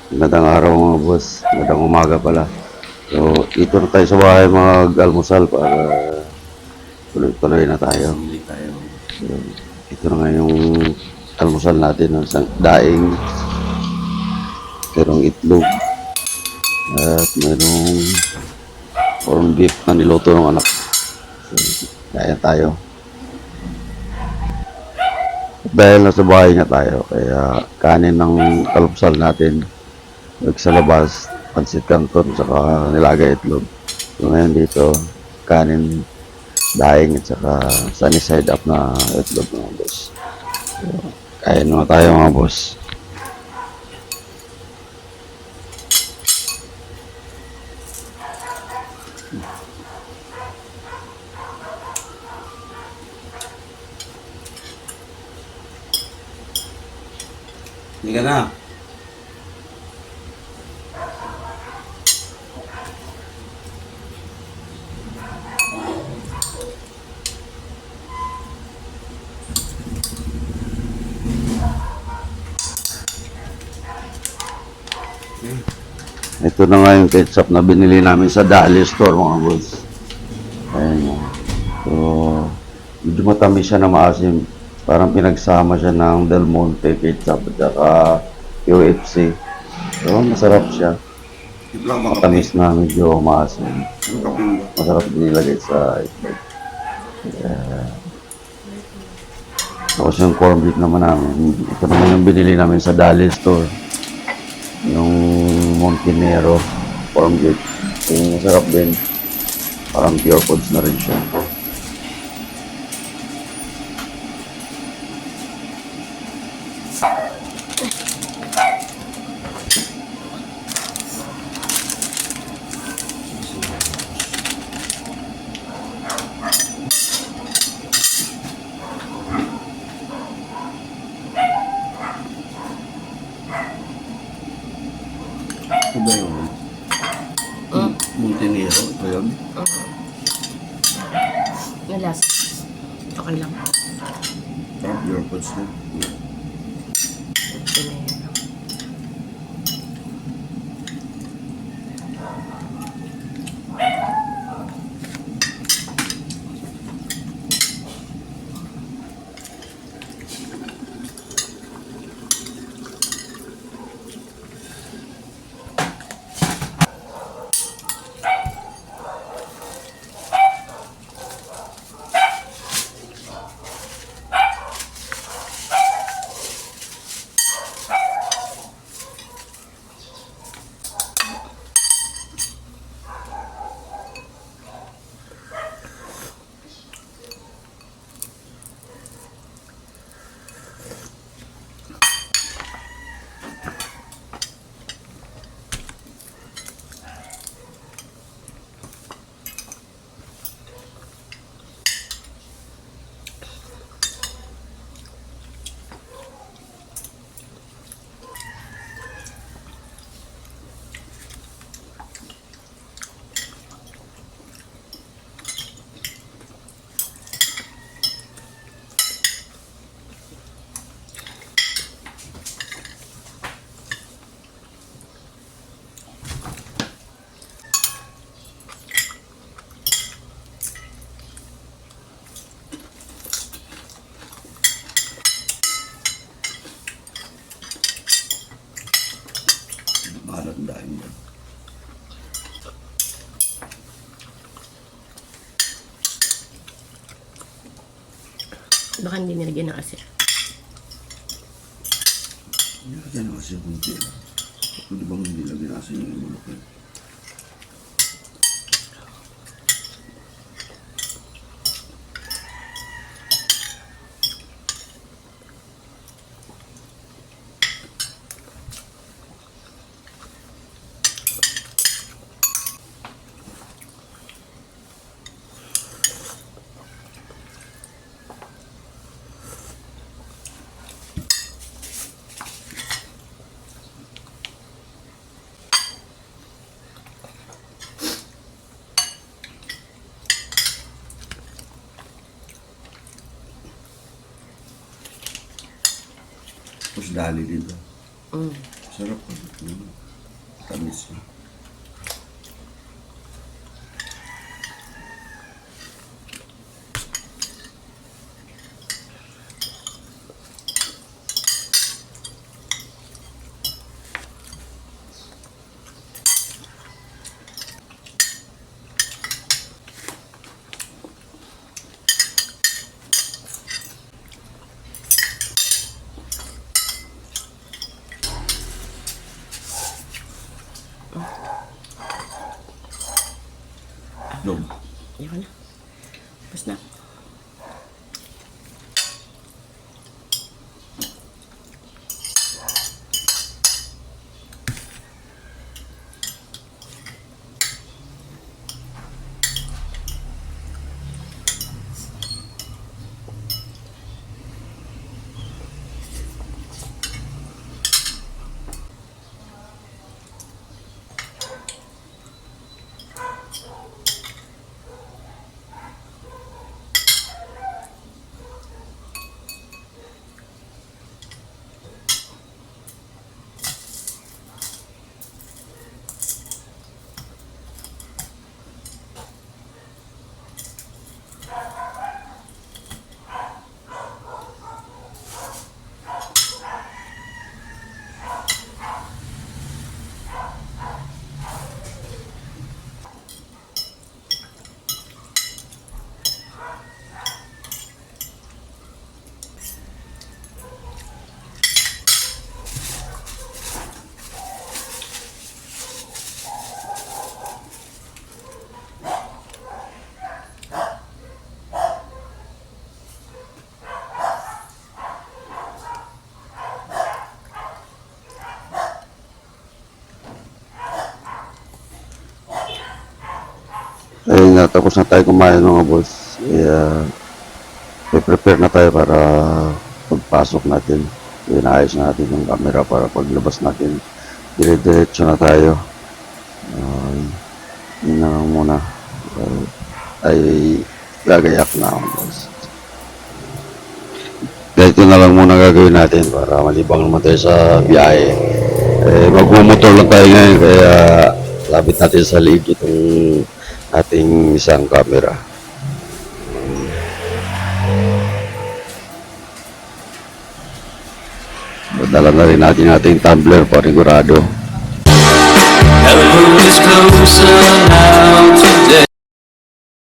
Magandang araw mga boss. Magandang umaga pala. So, ito na tayo sa bahay mag-almusal para tuloy-tuloy na tayo. So, ito na nga yung almusal natin. No? Isang daing, merong itlog, at merong corned beef na niluto ng anak. So, kaya tayo. Dahil nasa bahay nga tayo, kaya kanin ng almusal natin. Sa labas, pansit canton, saka nilagay itlog. So ngayon dito, kanin, daing, at saka sunny side up na itlog mga boss. So, kain naman tayo mga boss. Hindi ka na. Ito na nga yung ketchup na binili namin sa Dali Store mga boss. Ayan o. So, medyo matamis siya na maasim. Parang pinagsama siya ng Del Monte ketchup at saka UFC. So, masarap siya. Matamis na medyo maasim. Masarap din nilagay sa itlog. Tapos yung corned beef naman namin. Ito naman yung binili namin sa Dali Store. Yung Montenero corned beef. Yung masarap din. Parang pure foods na rin siya. Ito ba yun? Montenero? Ito yun? Nalas. Okay lang. Parang pure foods na. Mahalat dahil yan. Baka hindi nilagyan ng asin. Nilagyan ng asin kunti. Pwede bang nilagyan ng asin yung bulok yan? Tapos dali dito. Sarap po. Tamis yun. Dog. Ayoko na. Tapos na. Ayun na, tapos na tayo kumain mga boss. Kaya, prepare na tayo para pagpasok natin. Inaayos na natin yung camera para paglabas natin. Dire-diretso na tayo. Yun na lang muna. Ay, gagayak na ako boss. Kaya ito na lang muna gagawin natin para malibang naman tayo sa biyahe. Eh, magmumotor lang tayo ngayon kaya labit natin sa liig itong ating isang camera. Dala na rin natin ating tumbler panigurado. The moon is closer now to